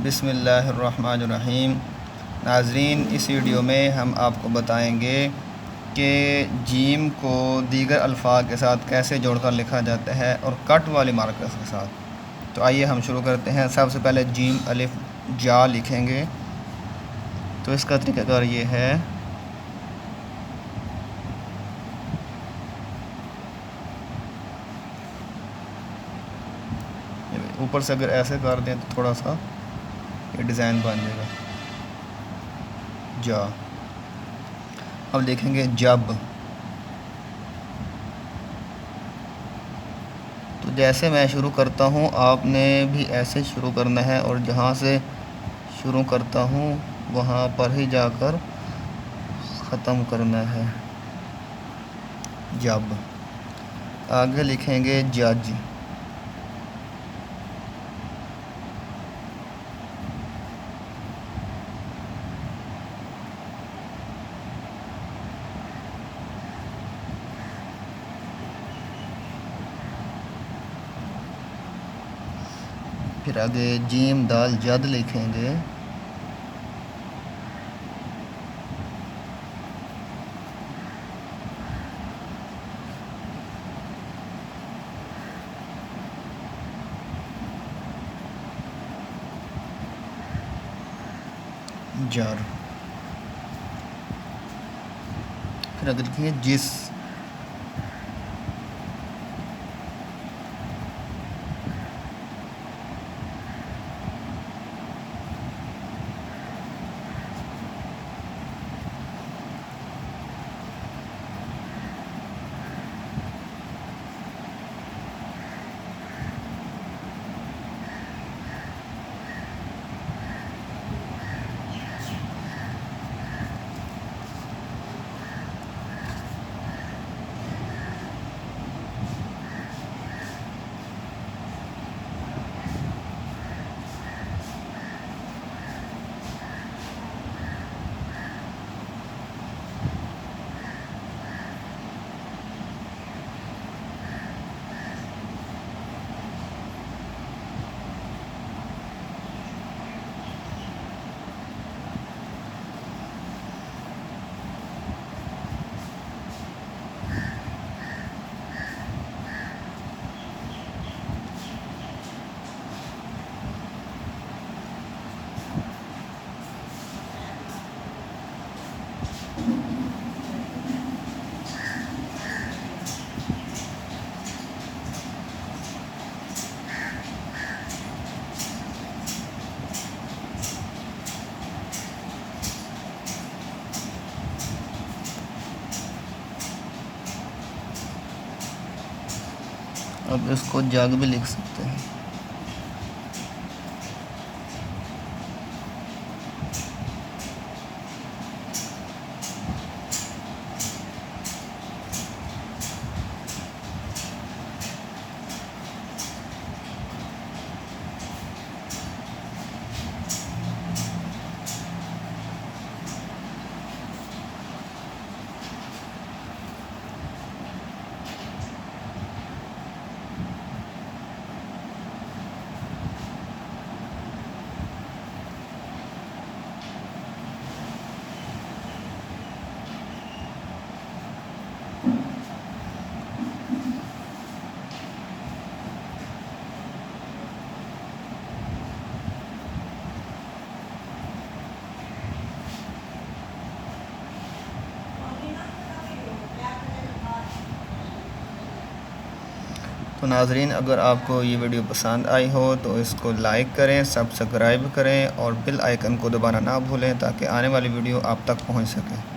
बिस्मिल्लाहिर्रहमानिर्रहीम। नाज़रीन, इस वीडियो में हम आपको बताएंगे कि जीम को दीगर अल्फाज के साथ कैसे जोड़कर लिखा जाता है और कट वाले मार्कर्स के साथ। तो आइए हम शुरू करते हैं। सबसे पहले जीम अलिफ जा लिखेंगे। तो इसका तरीक़ाकार ये है, ऊपर से अगर ऐसे कर दें तो थोड़ा सा ये डिज़ाइन बन जाएगा जा। अब देखेंगे जब, तो जैसे मैं शुरू करता हूँ आपने भी ऐसे शुरू करना है और जहाँ से शुरू करता हूँ वहाँ पर ही जाकर ख़त्म करना है। जब आगे लिखेंगे जज, फिर आगे जीम दाल जद लिखेंगे। जार, फिर आगे लिखेंगे जिस, अब इसको जग भी लिख सकते हैं। तो नाज़रीन, अगर आपको ये वीडियो पसंद आई हो तो इसको लाइक करें, सब्सक्राइब करें और बेल आइकन को दबाना ना भूलें ताकि आने वाली वीडियो आप तक पहुंच सके।